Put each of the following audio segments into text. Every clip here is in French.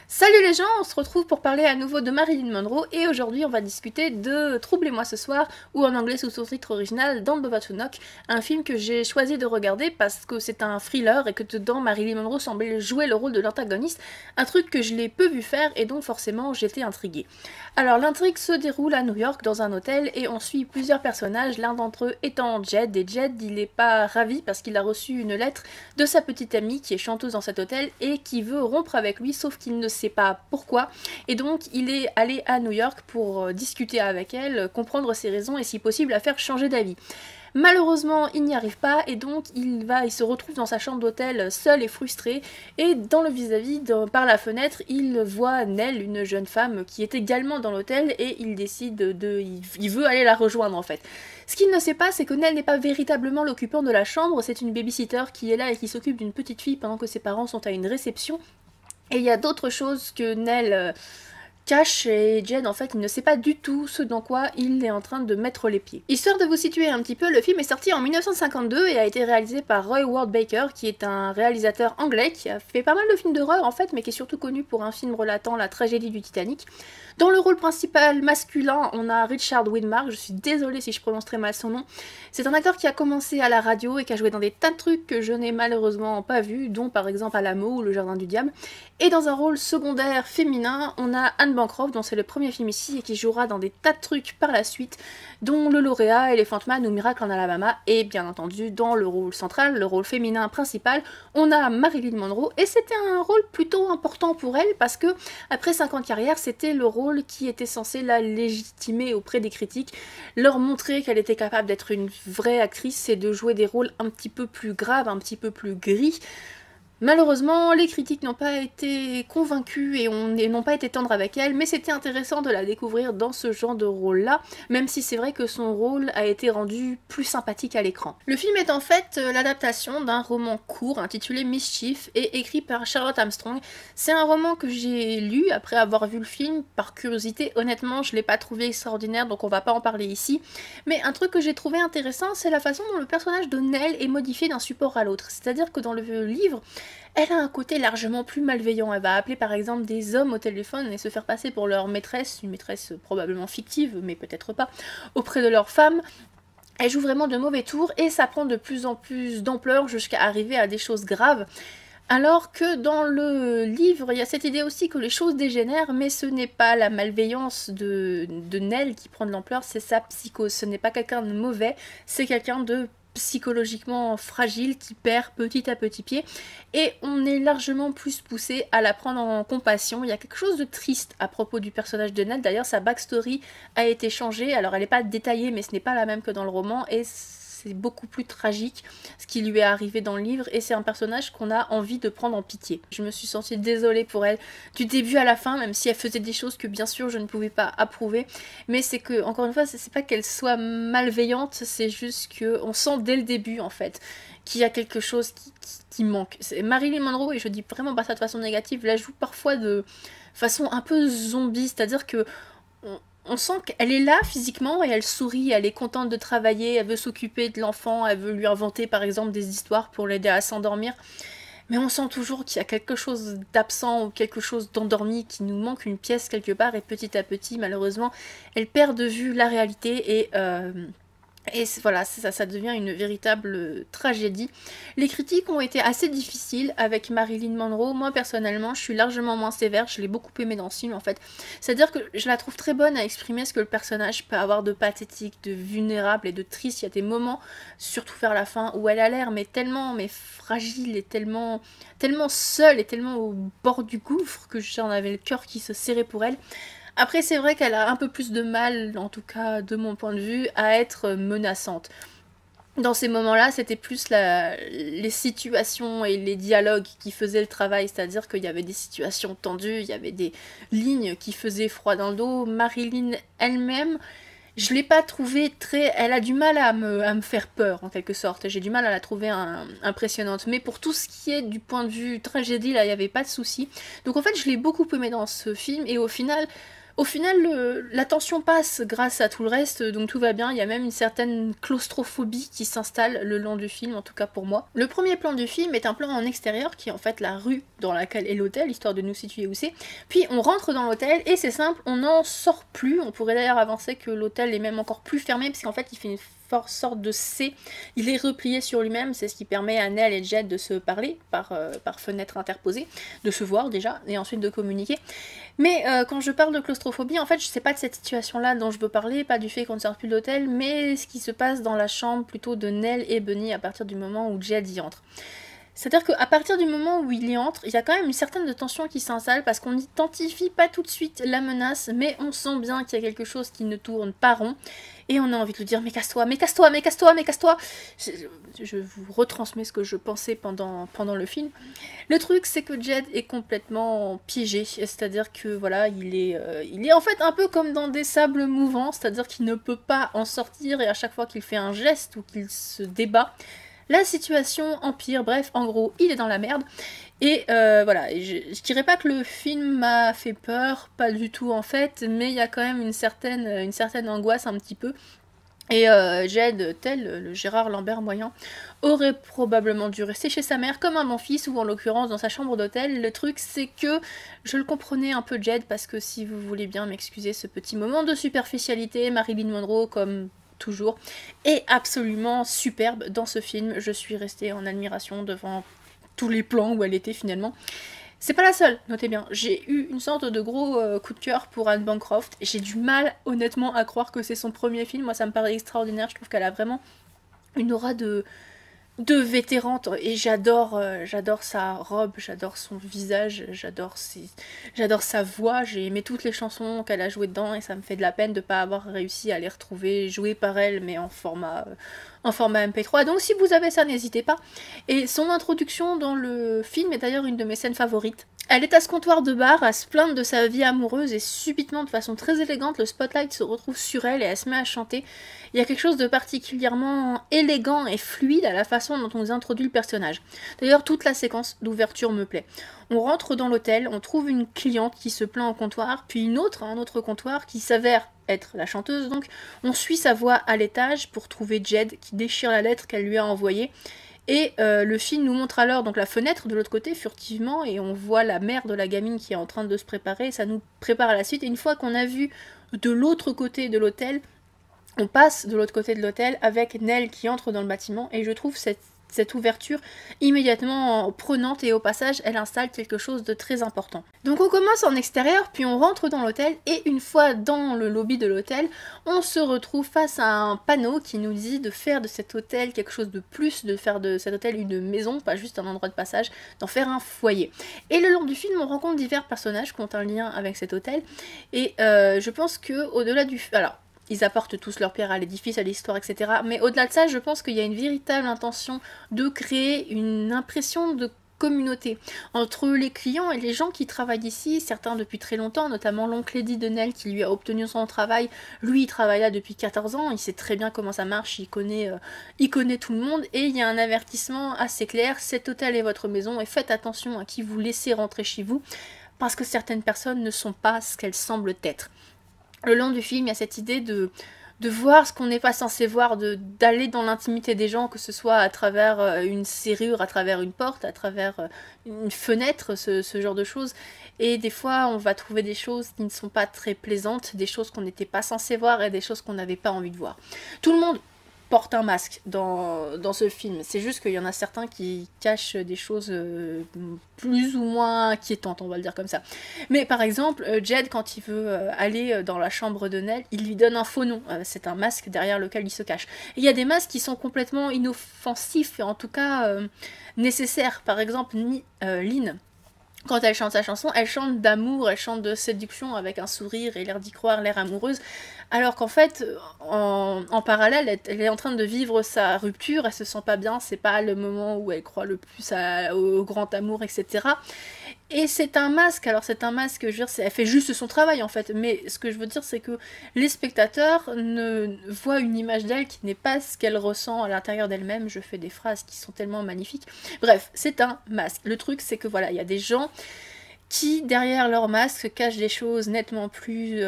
Salut les gens, on se retrouve pour parler à nouveau de Marilyn Monroe et aujourd'hui on va discuter de Troublez-moi ce soir ou en anglais sous son titre original Don't Bother to Knock, un film que j'ai choisi de regarder parce que c'est un thriller et que dedans Marilyn Monroe semblait jouer le rôle de l'antagoniste, un truc que je l'ai peu vu faire et donc forcément j'étais intriguée. Alors l'intrigue se déroule à New York dans un hôtel et on suit plusieurs personnages, l'un d'entre eux étant Jed, et Jed il est pas ravi parce qu'il a reçu une lettre de sa petite amie qui est chanteuse dans cet hôtel et qui veut rompre avec lui sauf qu'il ne sait pas pourquoi et donc il est allé à New York pour discuter avec elle, comprendre ses raisons et si possible la faire changer d'avis. Malheureusement, il n'y arrive pas et donc il se retrouve dans sa chambre d'hôtel seul et frustré et dans le vis-à-vis, par la fenêtre, il voit Nell, une jeune femme qui est également dans l'hôtel et il décide il veut aller la rejoindre en fait. Ce qu'il ne sait pas, c'est que Nell n'est pas véritablement l'occupant de la chambre, c'est une babysitter qui est là et qui s'occupe d'une petite fille pendant que ses parents sont à une réception. Et il y a d'autres choses que Nell cache et Jed en fait il ne sait pas du tout ce dans quoi il est en train de mettre les pieds. Histoire de vous situer un petit peu, le film est sorti en 1952 et a été réalisé par Roy Ward Baker qui est un réalisateur anglais qui a fait pas mal de films d'horreur en fait mais qui est surtout connu pour un film relatant la tragédie du Titanic. Dans le rôle principal masculin, on a Richard Widmark, je suis désolée si je prononce très mal son nom. C'est un acteur qui a commencé à la radio et qui a joué dans des tas de trucs que je n'ai malheureusement pas vus, dont par exemple Alamo ou Le Jardin du Diable. Et dans un rôle secondaire féminin, on a Anne Bancroft, dont c'est le premier film ici et qui jouera dans des tas de trucs par la suite, dont Le Lauréat, Elephant Man ou Miracle en Alabama. Et bien entendu, dans le rôle central, le rôle féminin principal, on a Marilyn Monroe. Et c'était un rôle plutôt important pour elle parce que, après 5 ans de carrière, c'était le rôle qui était censé la légitimer auprès des critiques, leur montrer qu'elle était capable d'être une vraie actrice et de jouer des rôles un petit peu plus graves, un petit peu plus gris. Malheureusement, les critiques n'ont pas été convaincus et n'ont pas été tendres avec elle, mais c'était intéressant de la découvrir dans ce genre de rôle-là, même si c'est vrai que son rôle a été rendu plus sympathique à l'écran. Le film est en fait l'adaptation d'un roman court intitulé Mischief et écrit par Charlotte Armstrong. C'est un roman que j'ai lu après avoir vu le film, par curiosité. Honnêtement, je l'ai pas trouvé extraordinaire, donc on va pas en parler ici. Mais un truc que j'ai trouvé intéressant, c'est la façon dont le personnage de Nell est modifié d'un support à l'autre. C'est-à-dire que dans le livre, elle a un côté largement plus malveillant. Elle va appeler par exemple des hommes au téléphone et se faire passer pour leur maîtresse, une maîtresse probablement fictive, mais peut-être pas, auprès de leur femme. Elle joue vraiment de mauvais tours et ça prend de plus en plus d'ampleur jusqu'à arriver à des choses graves. Alors que dans le livre, il y a cette idée aussi que les choses dégénèrent, mais ce n'est pas la malveillance de Nell qui prend de l'ampleur, c'est sa psychose. Ce n'est pas quelqu'un de mauvais, c'est quelqu'un de psychologiquement fragile qui perd petit à petit pied et on est largement plus poussé à la prendre en compassion. Il y a quelque chose de triste à propos du personnage de Nell, d'ailleurs sa backstory a été changée, alors elle n'est pas détaillée mais ce n'est pas la même que dans le roman et c'est beaucoup plus tragique ce qui lui est arrivé dans le livre et c'est un personnage qu'on a envie de prendre en pitié. Je me suis sentie désolée pour elle du début à la fin, même si elle faisait des choses que bien sûr je ne pouvais pas approuver, mais c'est que, encore une fois, c'est pas qu'elle soit malveillante, c'est juste qu'on sent dès le début en fait qu'il y a quelque chose qui manque. Marilyn Monroe, et je dis vraiment pas ça de façon négative, la joue parfois de façon un peu zombie, c'est-à-dire que on sent qu'elle est là physiquement et elle sourit, elle est contente de travailler, elle veut s'occuper de l'enfant, elle veut lui inventer par exemple des histoires pour l'aider à s'endormir. Mais on sent toujours qu'il y a quelque chose d'absent ou quelque chose d'endormi, qui nous manque une pièce quelque part et petit à petit malheureusement elle perd de vue la réalité et voilà, ça devient une véritable tragédie. Les critiques ont été assez difficiles avec Marilyn Monroe. Moi, personnellement, je suis largement moins sévère. Je l'ai beaucoup aimée dans ce film, en fait. C'est-à-dire que je la trouve très bonne à exprimer ce que le personnage peut avoir de pathétique, de vulnérable et de triste. Il y a des moments, surtout vers la fin, où elle a l'air tellement fragile et tellement seule et tellement au bord du gouffre que j'en avais le cœur qui se serrait pour elle. Après, c'est vrai qu'elle a un peu plus de mal, en tout cas de mon point de vue, à être menaçante. Dans ces moments-là, c'était plus les situations et les dialogues qui faisaient le travail, c'est-à-dire qu'il y avait des situations tendues, il y avait des lignes qui faisaient froid dans le dos. Marilyn elle-même, je l'ai pas trouvée très... Elle a du mal à me faire peur, en quelque sorte. J'ai du mal à la trouver impressionnante. Mais pour tout ce qui est du point de vue tragédie, là, il n'y avait pas de souci. Donc en fait, je l'ai beaucoup aimée dans ce film, et au final... Au final, la tension passe grâce à tout le reste, donc tout va bien. Il y a même une certaine claustrophobie qui s'installe le long du film, en tout cas pour moi. Le premier plan du film est un plan en extérieur, qui est en fait la rue dans laquelle est l'hôtel, histoire de nous situer où c'est. Puis on rentre dans l'hôtel, et c'est simple, on n'en sort plus. On pourrait d'ailleurs avancer que l'hôtel est même encore plus fermé, parce qu'en fait il fait une sorte de C, il est replié sur lui-même, c'est ce qui permet à Nell et Jed de se parler par fenêtre interposée, de se voir déjà, et ensuite de communiquer. Mais quand je parle de claustrophobie, en fait, je sais pas de cette situation-là dont je veux parler, pas du fait qu'on ne sort plus de l'hôtel, mais ce qui se passe dans la chambre plutôt de Nell et Bunny à partir du moment où Jed y entre. C'est-à-dire qu'à partir du moment où il y entre, il y a quand même une certaine tension qui s'installe parce qu'on n'identifie pas tout de suite la menace, mais on sent bien qu'il y a quelque chose qui ne tourne pas rond. Et on a envie de lui dire mais casse-toi, mais casse-toi, mais casse-toi, mais casse-toi. Je vous retransmets ce que je pensais pendant le film. Le truc c'est que Jed est complètement piégé, c'est-à-dire que voilà, il est en fait un peu comme dans des sables mouvants, c'est-à-dire qu'il ne peut pas en sortir et à chaque fois qu'il fait un geste ou qu'il se débat, la situation empire, bref, en gros, il est dans la merde. Et voilà, et je dirais pas que le film m'a fait peur, pas du tout en fait, mais il y a quand même une certaine angoisse un petit peu. Et Jed, tel le Gérard Lambert moyen, aurait probablement dû rester chez sa mère comme un bon fils, ou en l'occurrence dans sa chambre d'hôtel. Le truc c'est que je le comprenais un peu Jed, parce que si vous voulez bien m'excuser ce petit moment de superficialité, Marilyn Monroe comme toujours est absolument superbe dans ce film. Je suis restée en admiration devant tous les plans où elle était finalement. C'est pas la seule, notez bien. J'ai eu une sorte de gros coup de cœur pour Anne Bancroft. J'ai du mal honnêtement à croire que c'est son premier film. Moi ça me paraît extraordinaire. Je trouve qu'elle a vraiment une aura de vétérante, et j'adore sa robe, j'adore son visage, j'adore sa voix. J'ai aimé toutes les chansons qu'elle a jouées dedans et ça me fait de la peine de pas avoir réussi à les retrouver jouées par elle mais en format MP3. Donc si vous avez ça, n'hésitez pas. Et son introduction dans le film est d'ailleurs une de mes scènes favorites. Elle est à ce comptoir de bar à se plaindre de sa vie amoureuse et subitement, de façon très élégante, le spotlight se retrouve sur elle et elle se met à chanter. Il y a quelque chose de particulièrement élégant et fluide à la façon dont on nous introduit le personnage. D'ailleurs, toute la séquence d'ouverture me plaît. On rentre dans l'hôtel, on trouve une cliente qui se plaint au comptoir, puis un autre comptoir qui s'avère être la chanteuse, donc on suit sa voix à l'étage pour trouver Jed qui déchire la lettre qu'elle lui a envoyée. Et le film nous montre alors donc la fenêtre de l'autre côté furtivement et on voit la mère de la gamine qui est en train de se préparer, ça nous prépare à la suite. Et une fois qu'on a vu de l'autre côté de l'hôtel, on passe de l'autre côté de l'hôtel avec Nell qui entre dans le bâtiment et je trouve cette ouverture immédiatement prenante et au passage elle installe quelque chose de très important. Donc on commence en extérieur puis on rentre dans l'hôtel et une fois dans le lobby de l'hôtel on se retrouve face à un panneau qui nous dit de faire de cet hôtel quelque chose de plus, de faire de cet hôtel une maison, pas juste un endroit de passage, d'en faire un foyer. Et le long du film on rencontre divers personnages qui ont un lien avec cet hôtel et je pense que au-delà du... Alors, ils apportent tous leur pierre à l'édifice, à l'histoire, etc. Mais au-delà de ça, je pense qu'il y a une véritable intention de créer une impression de communauté entre les clients et les gens qui travaillent ici, certains depuis très longtemps, notamment l'oncle Eddie de Nell qui lui a obtenu son travail. Lui, il travaille là depuis 14 ans, il sait très bien comment ça marche, il connaît tout le monde, et il y a un avertissement assez clair, cet hôtel est votre maison, et faites attention à qui vous laissez rentrer chez vous, parce que certaines personnes ne sont pas ce qu'elles semblent être. Le long du film, il y a cette idée de voir ce qu'on n'est pas censé voir, d'aller dans l'intimité des gens, que ce soit à travers une serrure, à travers une porte, à travers une fenêtre, ce genre de choses. Et des fois, on va trouver des choses qui ne sont pas très plaisantes, des choses qu'on n'était pas censé voir et des choses qu'on n'avait pas envie de voir. Tout le monde porte un masque dans ce film. C'est juste qu'il y en a certains qui cachent des choses plus ou moins inquiétantes, on va le dire comme ça. Mais par exemple, Jed, quand il veut aller dans la chambre de Nell, il lui donne un faux nom. C'est un masque derrière lequel il se cache. Et il y a des masques qui sont complètement inoffensifs, et en tout cas nécessaires. Par exemple, Lynn, quand elle chante sa chanson, elle chante d'amour, elle chante de séduction avec un sourire et l'air d'y croire, l'air amoureuse. Alors qu'en fait, en parallèle, elle est en train de vivre sa rupture, elle se sent pas bien, c'est pas le moment où elle croit le plus au grand amour, etc. Et c'est un masque, alors c'est un masque, je veux dire, elle fait juste son travail en fait, mais ce que je veux dire c'est que les spectateurs ne voient une image d'elle qui n'est pas ce qu'elle ressent à l'intérieur d'elle-même. Je fais des phrases qui sont tellement magnifiques. Bref, c'est un masque. Le truc c'est que voilà, il y a des gens qui, derrière leur masque, cachent des choses nettement plus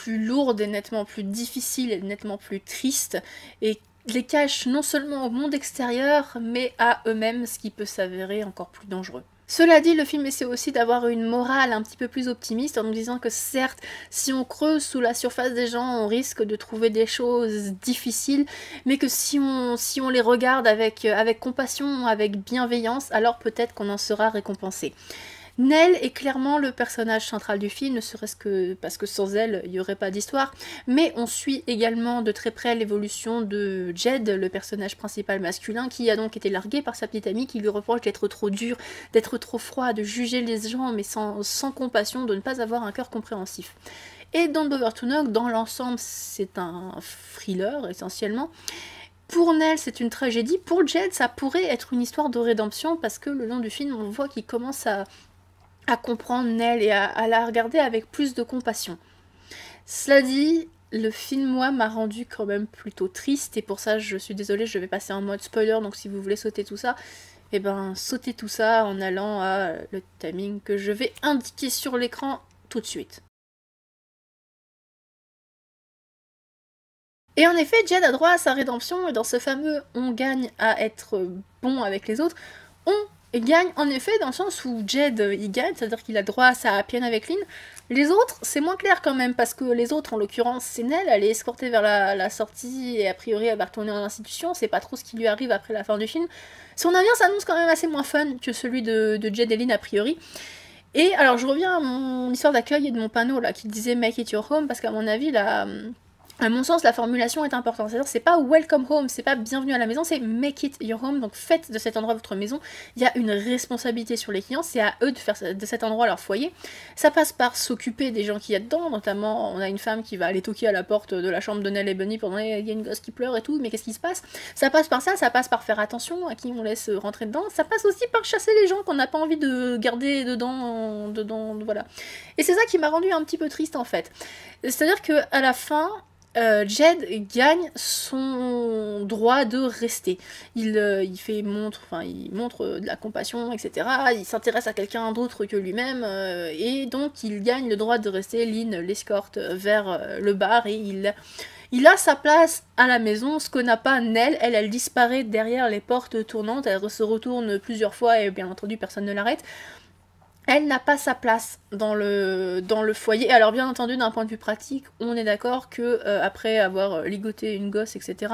lourdes et nettement plus difficiles et nettement plus tristes, et les cachent non seulement au monde extérieur, mais à eux-mêmes, ce qui peut s'avérer encore plus dangereux. Cela dit, le film essaie aussi d'avoir une morale un petit peu plus optimiste en nous disant que certes, si on creuse sous la surface des gens, on risque de trouver des choses difficiles, mais que si on les regarde avec compassion, avec bienveillance, alors peut-être qu'on en sera récompensé. Nell est clairement le personnage central du film, ne serait-ce que parce que sans elle, il n'y aurait pas d'histoire, mais on suit également de très près l'évolution de Jed, le personnage principal masculin, qui a donc été largué par sa petite amie qui lui reproche d'être trop dur, d'être trop froid, de juger les gens mais sans compassion, de ne pas avoir un cœur compréhensif. Et Don't Bother to Knock, dans l'ensemble, c'est un thriller essentiellement. Pour Nell, c'est une tragédie. Pour Jed, ça pourrait être une histoire de rédemption parce que le long du film, on voit qu'il commence à comprendre Nell et à la regarder avec plus de compassion. Cela dit, le film, moi, m'a rendu quand même plutôt triste, et pour ça, je suis désolée, je vais passer en mode spoiler, donc si vous voulez sauter tout ça, eh ben, sautez tout ça en allant à le timing que je vais indiquer sur l'écran tout de suite. Et en effet, Jed a droit à sa rédemption, et dans ce fameux « on gagne à être bon avec les autres », on gagne en effet dans le sens où Jed il gagne, c'est-à-dire qu'il a droit à sa happy end avec Lynn. Les autres, c'est moins clair quand même, parce que les autres, en l'occurrence, c'est Nell, elle est escortée vers la sortie, et a priori elle va retourner en institution, on sait pas trop ce qui lui arrive après la fin du film. Son avenir s'annonce quand même assez moins fun que celui de Jed et Lynn a priori. Et alors je reviens à mon histoire d'accueil et de mon panneau là, qui disait « Make it your home », parce qu'à mon avis, à mon sens, la formulation est importante. C'est-à-dire, c'est pas welcome home, c'est pas bienvenue à la maison, c'est make it your home. Donc faites de cet endroit votre maison. Il y a une responsabilité sur les clients, c'est à eux de faire de cet endroit leur foyer. Ça passe par s'occuper des gens qui y a dedans, notamment on a une femme qui va aller toquer à la porte de la chambre de Nell et Bunny pendant il y a une gosse qui pleure et tout, mais qu'est-ce qui se passe? Ça passe par ça passe par faire attention à qui on laisse rentrer dedans. Ça passe aussi par chasser les gens qu'on n'a pas envie de garder dedans, voilà. Et c'est ça qui m'a rendu un petit peu triste en fait. C'est-à-dire que à la fin, Jed gagne son droit de rester. Il montre de la compassion, etc. Il s'intéresse à quelqu'un d'autre que lui-même, et donc il gagne le droit de rester. Lynn l'escorte vers le bar, et il a sa place à la maison, ce que n'a pas Nell. Elle disparaît derrière les portes tournantes, elle se retourne plusieurs fois, et bien entendu personne ne l'arrête. Elle n'a pas sa place dans le foyer. Alors bien entendu, d'un point de vue pratique, on est d'accord que après avoir ligoté une gosse, etc.,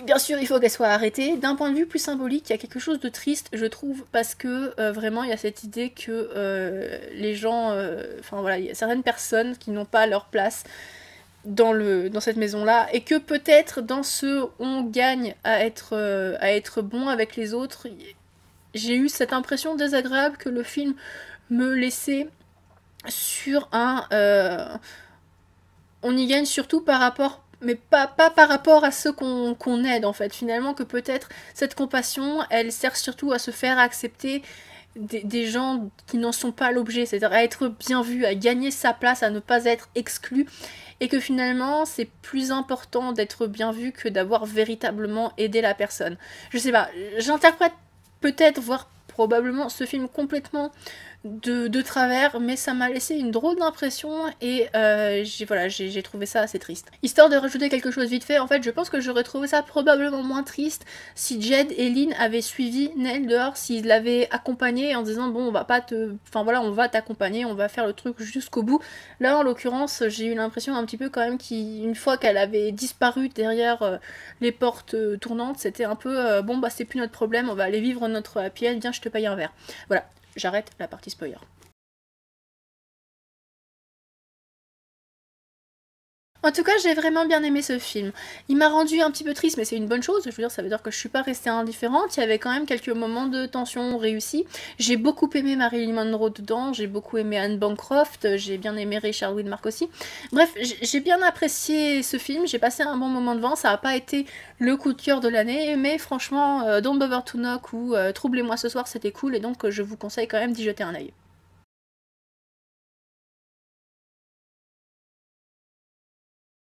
bien sûr, il faut qu'elle soit arrêtée. D'un point de vue plus symbolique, il y a quelque chose de triste, je trouve, parce que vraiment, il y a cette idée que les gens... Enfin voilà, il y a certaines personnes qui n'ont pas leur place dans cette maison-là, et que peut-être dans ce « on gagne à être bon avec les autres », j'ai eu cette impression désagréable que le film me laissait sur un... on y gagne surtout par rapport... mais pas par rapport à ceux qu'on aide en fait. Finalement, que peut-être cette compassion, elle sert surtout à se faire accepter des gens qui n'en sont pas l'objet, c'est-à-dire à être bien vu, à gagner sa place, à ne pas être exclu, et que finalement c'est plus important d'être bien vu que d'avoir véritablement aidé la personne. Je sais pas, j'interprète peut-être, voire probablement, ce film complètement de travers, mais ça m'a laissé une drôle d'impression, et j'ai trouvé ça assez triste. Histoire de rajouter quelque chose vite fait, en fait, je pense que j'aurais trouvé ça probablement moins triste si Jed et Lynn avaient suivi Nell dehors, s'ils l'avaient accompagnée en disant bon, on va pas te... Enfin voilà, on va t'accompagner, on va faire le truc jusqu'au bout. Là, en l'occurrence, j'ai eu l'impression un petit peu quand même qu'une fois qu'elle avait disparu derrière les portes tournantes, c'était un peu bon bah c'est plus notre problème, on va aller vivre notre happy end, viens je te paye un verre. Voilà. J'arrête la partie spoiler. En tout cas, j'ai vraiment bien aimé ce film. Il m'a rendu un petit peu triste, mais c'est une bonne chose. Je veux dire, ça veut dire que je suis pas restée indifférente. Il y avait quand même quelques moments de tension réussis. J'ai beaucoup aimé Marilyn Monroe dedans, j'ai beaucoup aimé Anne Bancroft, j'ai bien aimé Richard Widmark aussi. Bref, j'ai bien apprécié ce film, j'ai passé un bon moment devant. Ça n'a pas été le coup de cœur de l'année, mais franchement, Don't Bother to Knock ou Troublez-moi ce soir, c'était cool, et donc je vous conseille quand même d'y jeter un œil.